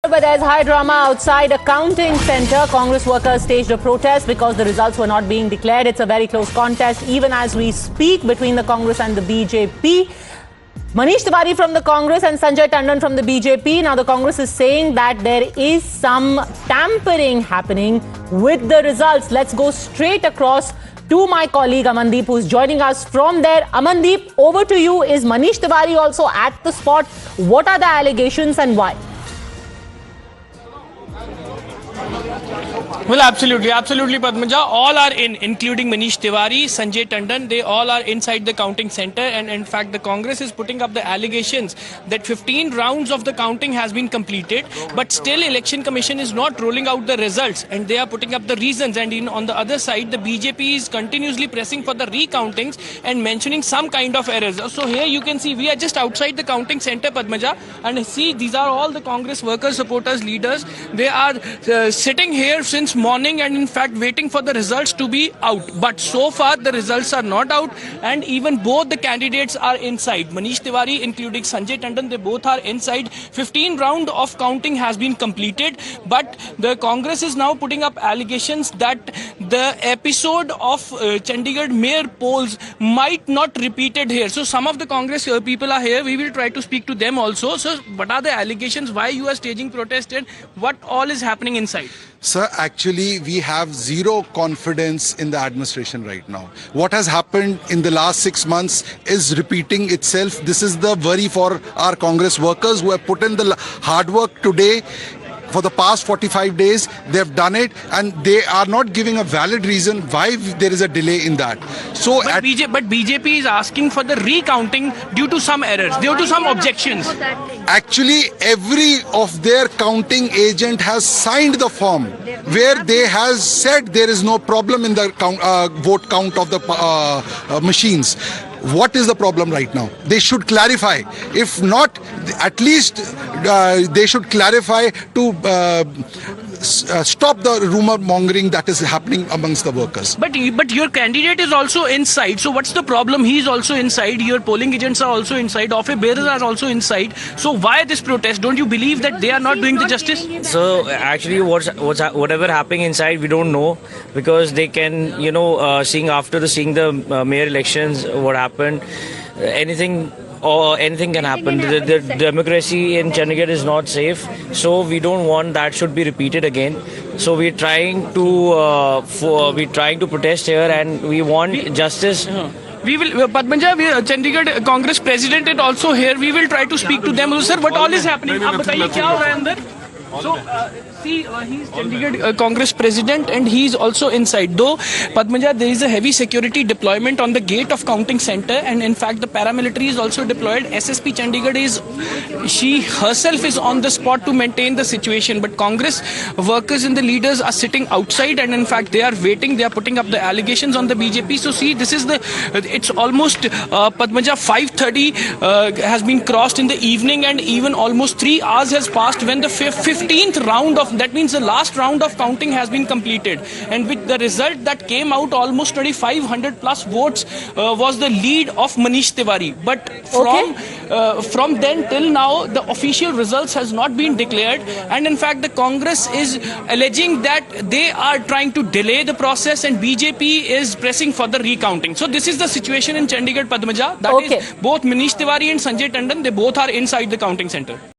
But there's high drama outside a counting centre. Congress workers staged a protest because the results were not being declared. It's a very close contest even as we speak between the Congress and the BJP. Manish Tiwari from the Congress and Sanjay Tandon from the BJP. Now the Congress is saying that there is some tampering happening with the results. Let's go straight across to my colleague Amandeep, who's joining us from there. Amandeep, over to you. Is Manish Tiwari also at the spot? What are the allegations and why? Well, absolutely, Padmaja. All are in, including Manish Tiwari, Sanjay Tandon. They all are inside the counting center, and in fact, the Congress is putting up the allegations that 15 rounds of the counting has been completed, but still, Election Commission is not rolling out the results, and they are putting up the reasons. And on the other side, the BJP is continuously pressing for the recountings and mentioning some kind of errors. So here you can see we are just outside the counting center, Padmaja, and see these are all the Congress workers, supporters, leaders. They are sitting here since morning and in fact waiting for the results to be out, but so far the results are not out, and even both the candidates are inside. Manish Tiwari including Sanjay Tandon, they both are inside. 15 round of counting has been completed, but the Congress is now putting up allegations that the episode of Chandigarh mayor polls might not repeated here. So some of the Congress people are here. We will try to speak to them also. So what are the allegations, why you are staging protest, and what all is happening inside? Sir, actually, we have zero confidence in the administration right now. What has happened in the last 6 months is repeating itself. This is the worry for our Congress workers who have put in the hard work today. For the past 45 days, they've done it, and they are not giving a valid reason why there is a delay in that. So, but BJP is asking for the recounting due to some errors, due to some objections. Actually, every of their counting agent has signed the form where they has said there is no problem in the vote count of the machines. What is the problem right now? They should clarify. If not, at least they should clarify to stop the rumor mongering that is happening amongst the workers. But your candidate is also inside. So what's the problem? He's also inside. Your polling agents are also inside. Office bearers are also inside. So why this protest? Don't you believe that they are not doing the justice? So actually, whatever happening inside, we don't know, because they can, seeing the mayor elections, what happened, anything can happen. The democracy in Chandigarh is not safe, so we don't want that should be repeated again. So we're trying to protest here, and we want justice. We will, Padmaja, Chandigarh Congress President is also here. We will try to speak to them. Sir, what all is happening? आप बताइए क्या हो रहा है अंदर? So, he's Chandigarh Congress President, and he's also inside. Though, Padmaja, there is a heavy security deployment on the gate of counting center, and in fact the paramilitary is also deployed. SSP Chandigarh she herself is on the spot to maintain the situation, but Congress workers and the leaders are sitting outside, and in fact they are waiting. They are putting up the allegations on the BJP. So see, this is it's almost Padmaja 5:30 has been crossed in the evening, and even almost 3 hours has passed when the 15th round of, that means the last round of counting has been completed, and with the result that came out, almost 2,500 plus votes was the lead of Manish Tiwari. But from then till now, the official results has not been declared, and in fact the Congress is alleging that they are trying to delay the process, and BJP is pressing for the recounting. So this is the situation in Chandigarh, Padmaja. That is both Manish Tiwari and Sanjay Tandon, they both are inside the counting center.